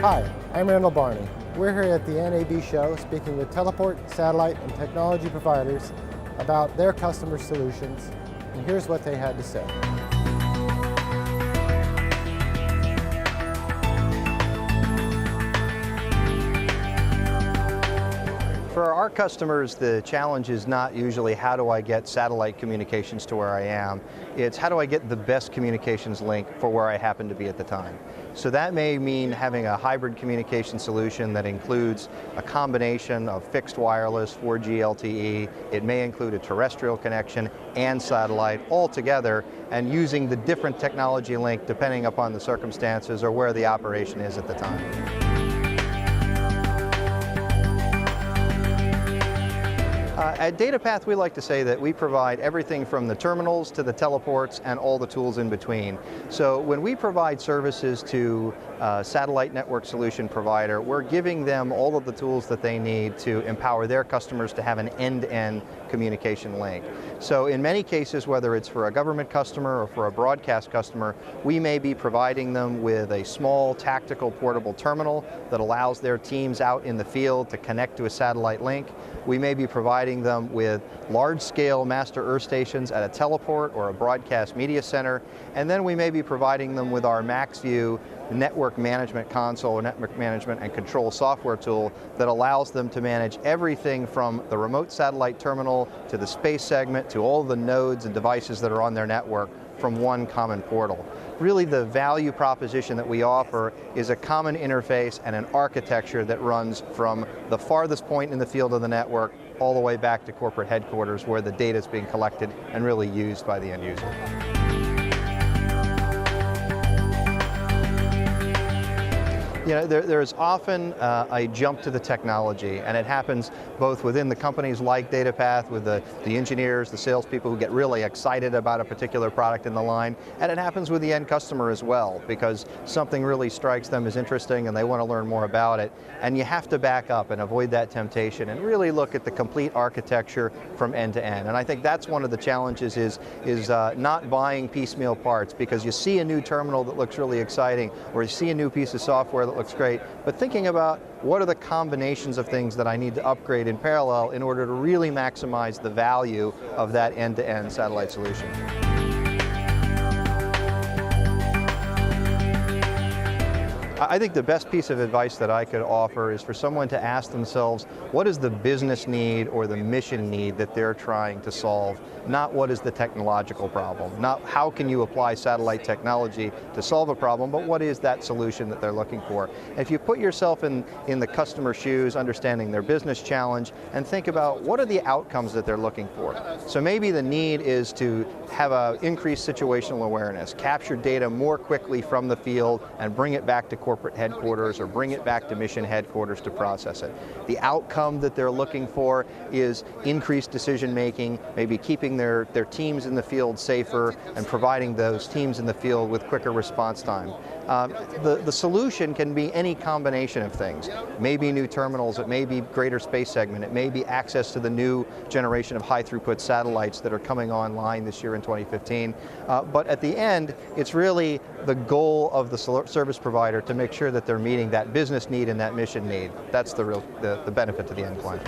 Hi, I'm Randall Barney. We're here at the NAB show speaking with teleport, satellite, and technology providers about their customer solutions, and here's what they had to say. For our customers, the challenge is not usually how do I get satellite communications to where I am. It's how do I get the best communications link for where I happen to be at the time. So that may mean having a hybrid communication solution that includes a combination of fixed wireless, 4G LTE. It may include a terrestrial connection and satellite all together, and using the different technology link depending upon the circumstances or where the operation is at the time. At DataPath, we like to say that we provide everything from the terminals to the teleports and all the tools in between. So when we provide services to a satellite network solution provider, we're giving them all of the tools that they need to empower their customers to have an end-to-end communication link. So in many cases, whether it's for a government customer or for a broadcast customer, we may be providing them with a small tactical portable terminal that allows their teams out in the field to connect to a satellite link. We may be providing them with large-scale master earth stations at a teleport or a broadcast media center, and then we may be providing them with our MaxView network management console or network management and control software tool that allows them to manage everything from the remote satellite terminal to the space segment to all the nodes and devices that are on their network from one common portal. Really, the value proposition that we offer is a common interface and an architecture that runs from the farthest point in the field of the network all the way back to corporate headquarters where the data is being collected and really used by the end user. You know, there's often a jump to the technology, and it happens both within the companies like DataPath with the engineers, the salespeople who get really excited about a particular product in the line, and it happens with the end customer as well, because something really strikes them as interesting and they want to learn more about it. And you have to back up and avoid that temptation and really look at the complete architecture from end to end. And I think that's one of the challenges is not buying piecemeal parts, because you see a new terminal that looks really exciting, or you see a new piece of software that looks great, but thinking about what are the combinations of things that I need to upgrade in parallel in order to really maximize the value of that end-to-end satellite solution. I think the best piece of advice that I could offer is for someone to ask themselves, what is the business need or the mission need that they're trying to solve? Not what is the technological problem, not how can you apply satellite technology to solve a problem, but what is that solution that they're looking for? If you put yourself in the customer's shoes, understanding their business challenge, and think about what are the outcomes that they're looking for. So maybe the need is to have an increased situational awareness, capture data more quickly from the field and bring it back to corporate headquarters or bring it back to mission headquarters to process it. The outcome that they're looking for is increased decision making, maybe keeping their teams in the field safer and providing those teams in the field with quicker response time. The solution can be any combination of things. It may be new terminals, it may be greater space segment, it may be access to the new generation of high throughput satellites that are coming online this year in 2015. But at the end, it's really the goal of the service provider to make sure that they're meeting that business need and that mission need. That's the benefit to the end client.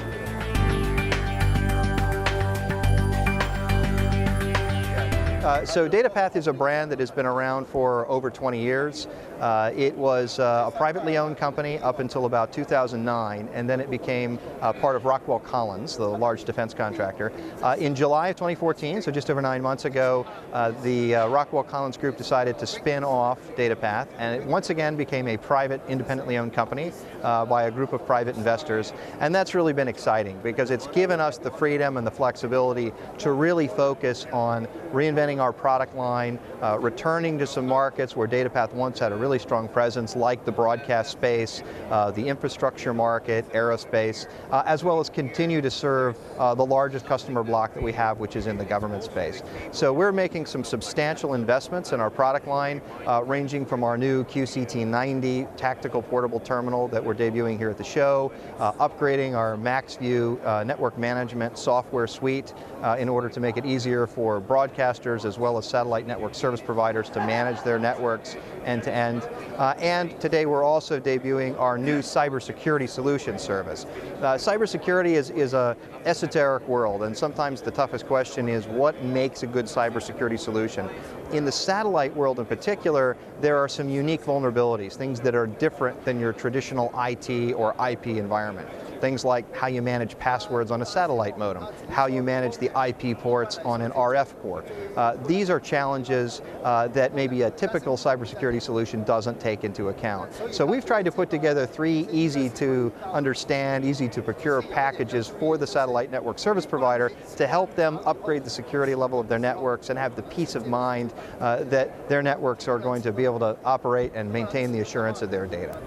So DataPath is a brand that has been around for over 20 years. It was a privately owned company up until about 2009, and then it became part of Rockwell Collins, the large defense contractor. In July of 2014, so just over 9 months ago, the Rockwell Collins group decided to spin off DataPath, and it once again became a private, independently owned company by a group of private investors. And that's really been exciting because it's given us the freedom and the flexibility to really focus on reinventing our product line, returning to some markets where DataPath once had a really strong presence, like the broadcast space, the infrastructure market, aerospace, as well as continue to serve the largest customer block that we have, which is in the government space. So we're making some substantial investments in our product line, ranging from our new QCT90 tactical portable terminal that we're debuting here at the show, upgrading our MaxView network management software suite in order to make it easier for broadcasters owners as well as satellite network service providers to manage their networks end to end. And today we're also debuting our new cybersecurity solution service. Cybersecurity is a esoteric world, and sometimes the toughest question is what makes a good cybersecurity solution. In the satellite world in particular, there are some unique vulnerabilities, things that are different than your traditional IT or IP environment. Things like how you manage passwords on a satellite modem, how you manage the IP ports on an RF port. These are challenges that maybe a typical cybersecurity solution doesn't take into account. So we've tried to put together 3 easy to understand, easy to procure packages for the satellite network service provider to help them upgrade the security level of their networks and have the peace of mind that their networks are going to be able to operate and maintain the assurance of their data.